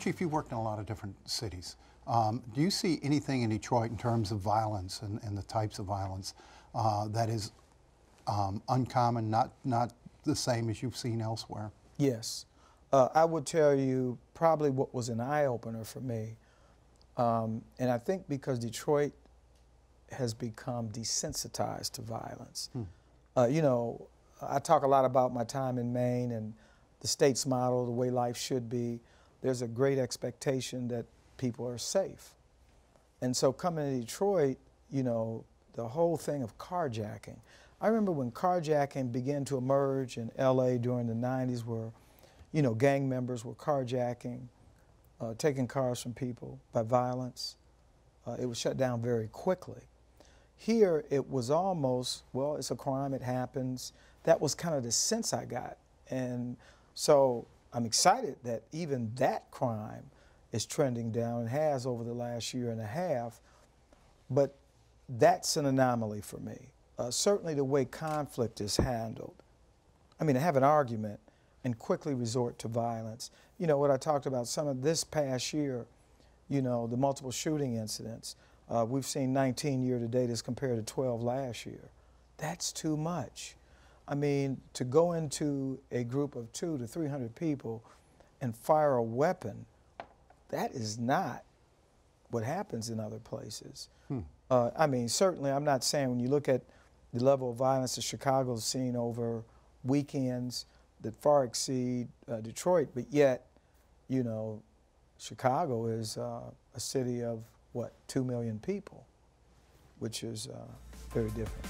Chief, you worked in a lot of different cities. Do you see anything in Detroit in terms of violence and the types of violence that is uncommon, not the same as you've seen elsewhere? Yes. I would tell you probably what was an eye-opener for me, and I think because Detroit has become desensitized to violence. You know, I talk a lot about my time in Maine and the state's model, the way life should be. There's a great expectation that people are safe. And so coming to Detroit, you know, the whole thing of carjacking. I remember when carjacking began to emerge in LA during the 90s where, you know, gang members were carjacking, taking cars from people by violence. It was shut down very quickly. Here it was almost, well, it's a crime, it happens. That was kind of the sense I got. And so I'm excited that even that crime is trending down and has over the last year and a half. But that's an anomaly for me. Certainly the way conflict is handled. I mean, to have an argument and quickly resort to violence. You know, what I talked about, some of this past year, you know, the multiple shooting incidents. We've seen 19 year to date as compared to 12 last year. That's too much. I mean, to go into a group of 200 to 300 people and fire a weapon, that is not what happens in other places. I mean, certainly I'm not saying when you look at the level of violence that Chicago's seen over weekends that far exceed Detroit, but yet, you know, Chicago is a city of, what, 2 million people, which is very different.